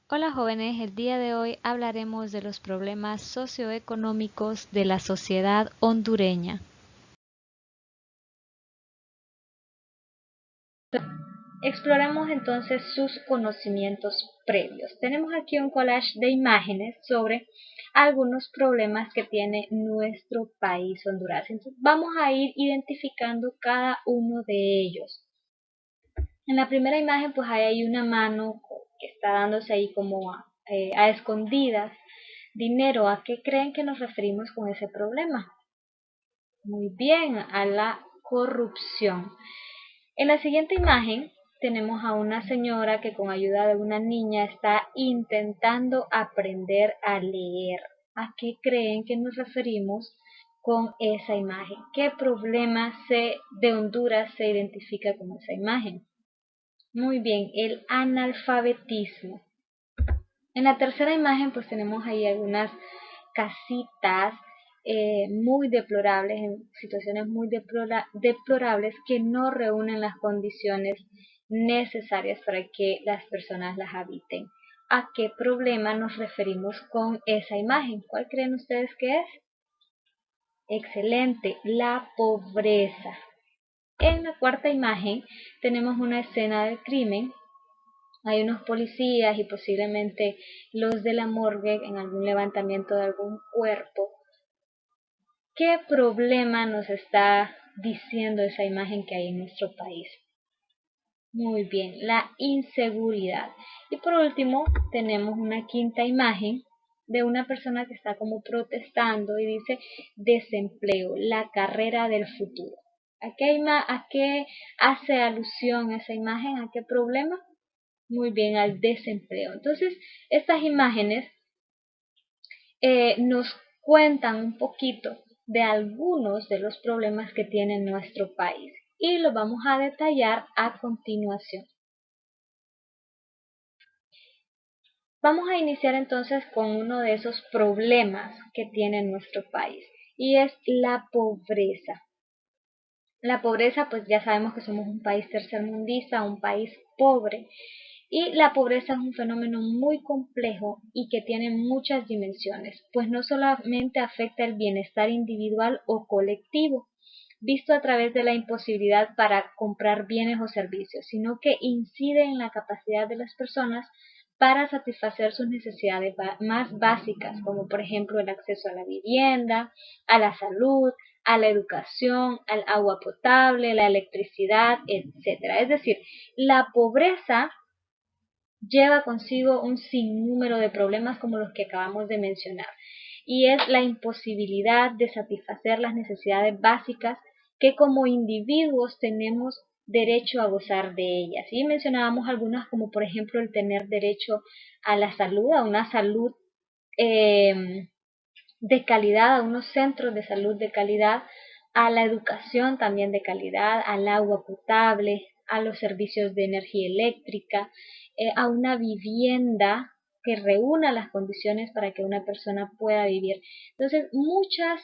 Hola jóvenes, el día de hoy hablaremos de los problemas socioeconómicos de la sociedad hondureña. Exploremos entonces sus conocimientos previos. Tenemos aquí un collage de imágenes sobre algunos problemas que tiene nuestro país Honduras. Entonces vamos a ir identificando cada uno de ellos. En la primera imagen pues ahí hay una mano que está dándose ahí como a escondidas dinero. ¿A qué creen que nos referimos con ese problema? Muy bien, a la corrupción. En la siguiente imagen tenemos a una señora que con ayuda de una niña está intentando aprender a leer. ¿A qué creen que nos referimos con esa imagen? ¿Qué problema de Honduras se identifica con esa imagen? Muy bien, el analfabetismo. En la tercera imagen pues tenemos ahí algunas casitas muy deplorables, en situaciones muy deplorables que no reúnen las condiciones necesarias para que las personas las habiten. ¿A qué problema nos referimos con esa imagen? ¿Cuál creen ustedes que es? Excelente, la pobreza. En la cuarta imagen tenemos una escena del crimen. Hay unos policías y posiblemente los de la morgue en algún levantamiento de algún cuerpo. ¿Qué problema nos está diciendo esa imagen que hay en nuestro país? Muy bien, la inseguridad. Y por último, tenemos una quinta imagen de una persona que está como protestando y dice desempleo, la carrera del futuro. ¿A qué hace alusión esa imagen? ¿A qué problema? Muy bien, al desempleo. Entonces, estas imágenes nos cuentan un poquito de algunos de los problemas que tiene nuestro país y los vamos a detallar a continuación. Vamos a iniciar entonces con uno de esos problemas que tiene nuestro país y es la pobreza. La pobreza, pues ya sabemos que somos un país tercermundista, un país pobre. Y la pobreza es un fenómeno muy complejo y que tiene muchas dimensiones, pues no solamente afecta el bienestar individual o colectivo, visto a través de la imposibilidad para comprar bienes o servicios, sino que incide en la capacidad de las personas para satisfacer sus necesidades más básicas, como por ejemplo el acceso a la vivienda, a la salud, a la educación, al agua potable, la electricidad, etcétera. Es decir, la pobreza lleva consigo un sinnúmero de problemas como los que acabamos de mencionar, y es la imposibilidad de satisfacer las necesidades básicas que como individuos tenemos derecho a gozar de ellas. Y mencionábamos algunas como por ejemplo el tener derecho a la salud, a una salud eh, de calidad, a unos centros de salud de calidad, a la educación también de calidad, al agua potable, a los servicios de energía eléctrica, a una vivienda que reúna las condiciones para que una persona pueda vivir. Entonces, muchas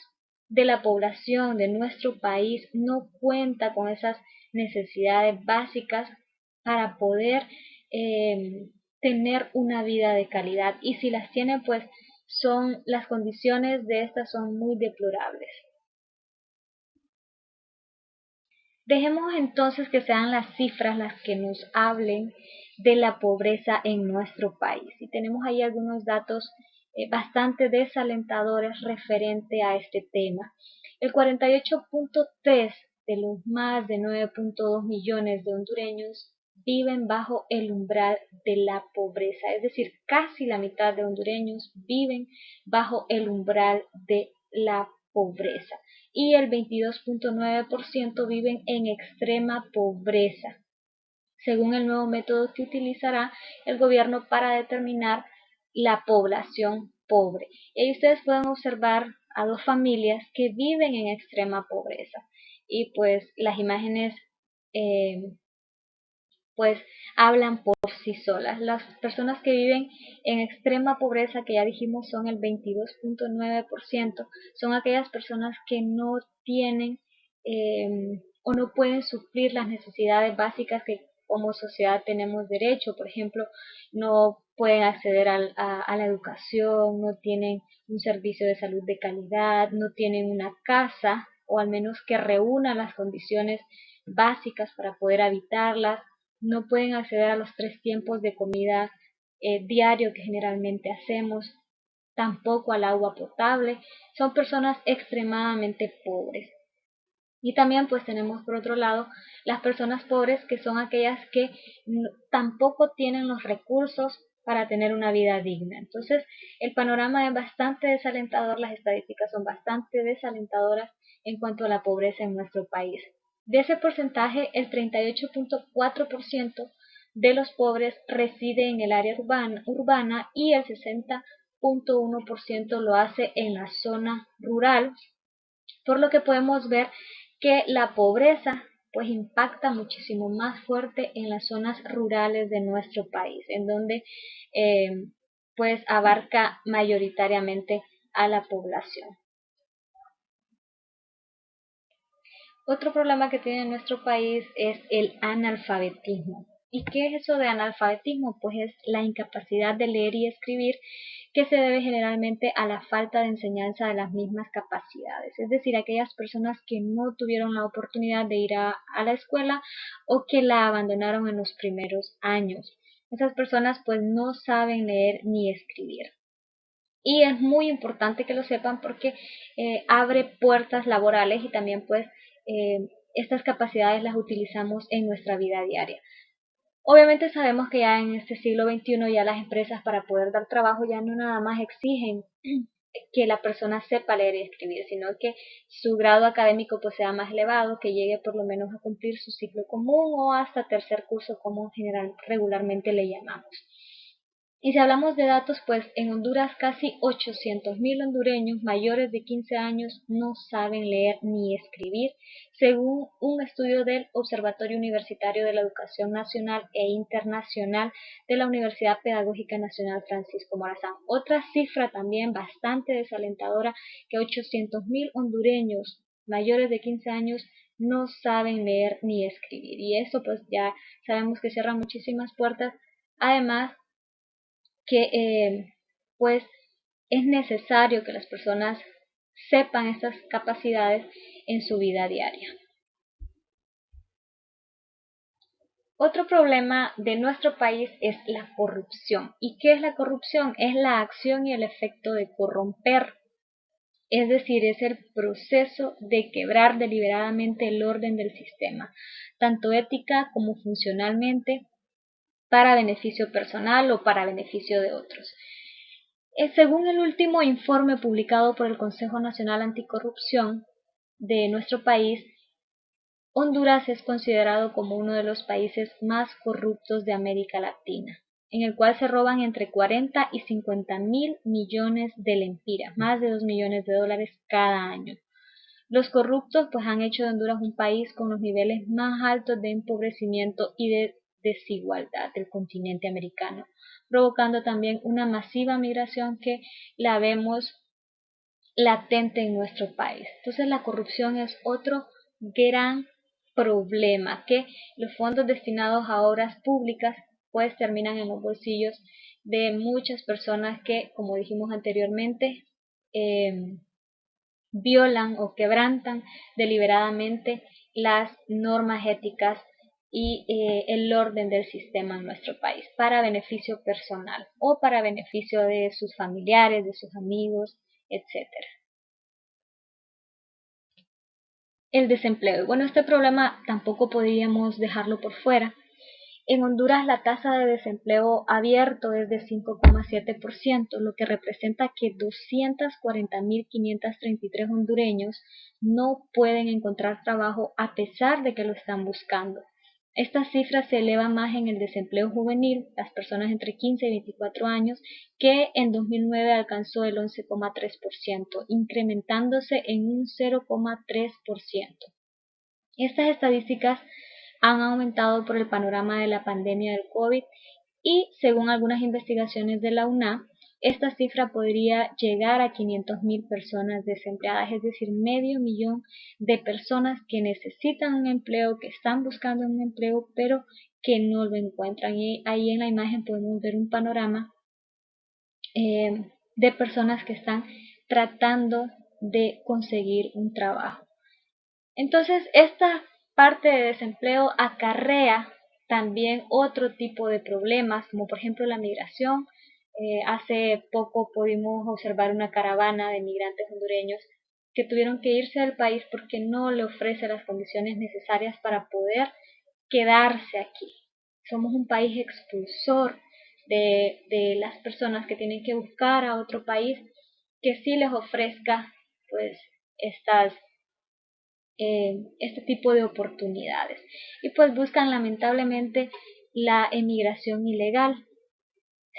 de la población de nuestro país no cuenta con esas necesidades básicas para poder tener una vida de calidad, y si las tiene pues las condiciones de estas son muy deplorables. Dejemos entonces que sean las cifras las que nos hablen de la pobreza en nuestro país. Y tenemos ahí algunos datos bastante desalentadores referente a este tema. El 48.3 de los más de 9.2 millones de hondureños viven bajo el umbral de la pobreza, es decir, casi la mitad de hondureños viven bajo el umbral de la pobreza y el 22.9% viven en extrema pobreza, según el nuevo método que utilizará el gobierno para determinar la población pobre. Y ahí ustedes pueden observar a dos familias que viven en extrema pobreza y pues las imágenes pues hablan por sí solas. Las personas que viven en extrema pobreza, que ya dijimos son el 22.9%, son aquellas personas que no tienen o no pueden suplir las necesidades básicas que como sociedad tenemos derecho. Por ejemplo, no pueden acceder a la educación, no tienen un servicio de salud de calidad, no tienen una casa, o al menos que reúna las condiciones básicas para poder habitarlas, no pueden acceder a los 3 tiempos de comida diario que generalmente hacemos, tampoco al agua potable. Son personas extremadamente pobres. Y también pues tenemos por otro lado las personas pobres, que son aquellas que tampoco tienen los recursos para tener una vida digna. Entonces el panorama es bastante desalentador, las estadísticas son bastante desalentadoras en cuanto a la pobreza en nuestro país. De ese porcentaje, el 38.4% de los pobres reside en el área urbana y el 60.1% lo hace en la zona rural, por lo que podemos ver que la pobreza pues impacta muchísimo más fuerte en las zonas rurales de nuestro país, en donde pues abarca mayoritariamente a la población. Otro problema que tiene nuestro país es el analfabetismo. ¿Y qué es eso de analfabetismo? Pues es la incapacidad de leer y escribir, que se debe generalmente a la falta de enseñanza de las mismas capacidades, es decir, aquellas personas que no tuvieron la oportunidad de ir a la escuela o que la abandonaron en los primeros años. Esas personas pues no saben leer ni escribir. Y es muy importante que lo sepan porque abre puertas laborales, y también pues estas capacidades las utilizamos en nuestra vida diaria. Obviamente sabemos que ya en este siglo XXI ya las empresas, para poder dar trabajo, ya no nada más exigen que la persona sepa leer y escribir, sino que su grado académico pues sea más elevado, que llegue por lo menos a cumplir su ciclo común o hasta tercer curso, como regularmente le llamamos. Y si hablamos de datos, pues en Honduras casi 800.000 hondureños mayores de 15 años no saben leer ni escribir, según un estudio del Observatorio Universitario de la Educación Nacional e Internacional de la Universidad Pedagógica Nacional Francisco Morazán. Otra cifra también bastante desalentadora, que 800.000 hondureños mayores de 15 años no saben leer ni escribir. Y eso pues ya sabemos que cierra muchísimas puertas. Además, que pues es necesario que las personas sepan estas capacidades en su vida diaria. Otro problema de nuestro país es la corrupción. ¿Y qué es la corrupción? Es la acción y el efecto de corromper, es decir, es el proceso de quebrar deliberadamente el orden del sistema, tanto ética como funcionalmente, para beneficio personal o para beneficio de otros. Según el último informe publicado por el Consejo Nacional Anticorrupción de nuestro país, Honduras es considerado como uno de los países más corruptos de América Latina, en el cual se roban entre 40 y 50.000 millones de lempiras, más de 2 millones de dólares cada año. Los corruptos pues han hecho de Honduras un país con los niveles más altos de empobrecimiento y de desigualdad del continente americano, provocando también una masiva migración que la vemos latente en nuestro país. Entonces la corrupción es otro gran problema, que los fondos destinados a obras públicas pues terminan en los bolsillos de muchas personas que, como dijimos anteriormente, violan o quebrantan deliberadamente las normas éticas y el orden del sistema en nuestro país, para beneficio personal o para beneficio de sus familiares, de sus amigos, etcétera. El desempleo. Bueno, este problema tampoco podríamos dejarlo por fuera. En Honduras la tasa de desempleo abierto es de 5,7%, lo que representa que 240.533 hondureños no pueden encontrar trabajo a pesar de que lo están buscando. Esta cifra se eleva más en el desempleo juvenil, las personas entre 15 y 24 años, que en 2009 alcanzó el 11,3%, incrementándose en un 0,3%. Estas estadísticas han aumentado por el panorama de la pandemia del COVID y, según algunas investigaciones de la UNA, esta cifra podría llegar a 500.000 personas desempleadas, es decir, medio millón de personas que necesitan un empleo, que están buscando un empleo, pero que no lo encuentran. Y ahí en la imagen podemos ver un panorama de personas que están tratando de conseguir un trabajo. Entonces, esta parte de desempleo acarrea también otro tipo de problemas, como por ejemplo la migración. Hace poco pudimos observar una caravana de migrantes hondureños que tuvieron que irse del país porque no le ofrece las condiciones necesarias para poder quedarse aquí. Somos un país expulsor de las personas que tienen que buscar a otro país que sí les ofrezca pues este tipo de oportunidades. Y pues buscan lamentablemente la emigración ilegal,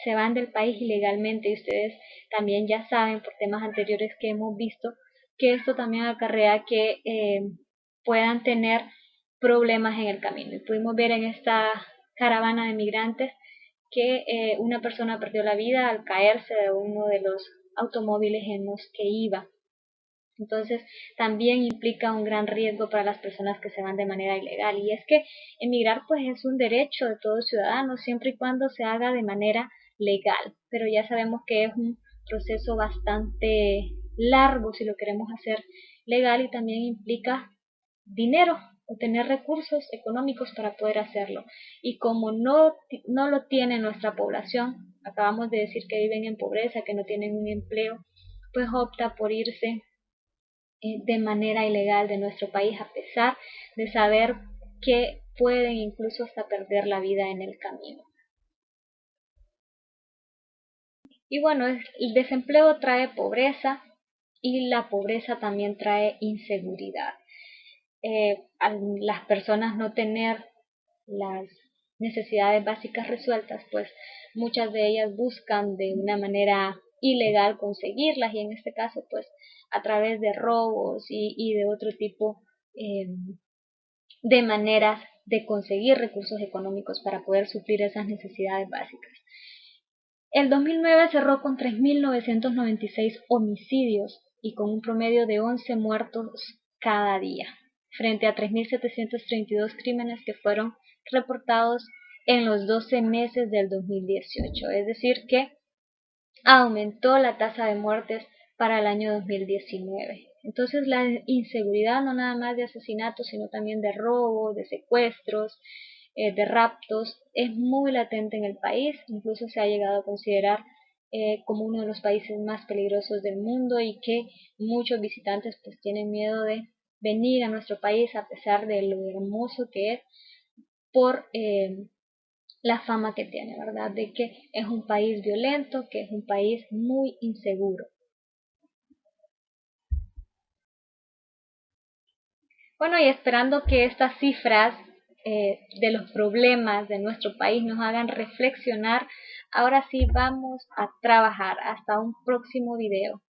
se van del país ilegalmente y ustedes también ya saben por temas anteriores que hemos visto que esto también acarrea que puedan tener problemas en el camino. Y pudimos ver en esta caravana de migrantes que una persona perdió la vida al caerse de uno de los automóviles en los que iba. Entonces también implica un gran riesgo para las personas que se van de manera ilegal. Y es que emigrar pues es un derecho de todo ciudadano siempre y cuando se haga de manera legal. Pero ya sabemos que es un proceso bastante largo si lo queremos hacer legal y también implica dinero o tener recursos económicos para poder hacerlo. Y como no lo tiene nuestra población, acabamos de decir que viven en pobreza, que no tienen un empleo, pues opta por irse de manera ilegal de nuestro país a pesar de saber que pueden incluso hasta perder la vida en el camino. Y bueno, el desempleo trae pobreza y la pobreza también trae inseguridad. Al las personas no tener las necesidades básicas resueltas, pues muchas de ellas buscan de una manera ilegal conseguirlas y en este caso pues a través de robos y de otro tipo eh, de maneras de conseguir recursos económicos para poder suplir esas necesidades básicas. El 2009 cerró con 3.996 homicidios y con un promedio de 11 muertos cada día, frente a 3.732 crímenes que fueron reportados en los 12 meses del 2018. Es decir, que aumentó la tasa de muertes para el año 2019. Entonces la inseguridad no nada más de asesinatos, sino también de robos, de secuestros, de raptos, es muy latente en el país, incluso se ha llegado a considerar como uno de los países más peligrosos del mundo y que muchos visitantes pues tienen miedo de venir a nuestro país a pesar de lo hermoso que es por la fama que tiene, ¿verdad? De que es un país violento, que es un país muy inseguro. Bueno, y esperando que estas cifras de los problemas de nuestro país nos hagan reflexionar, ahora sí vamos a trabajar. Hasta un próximo video.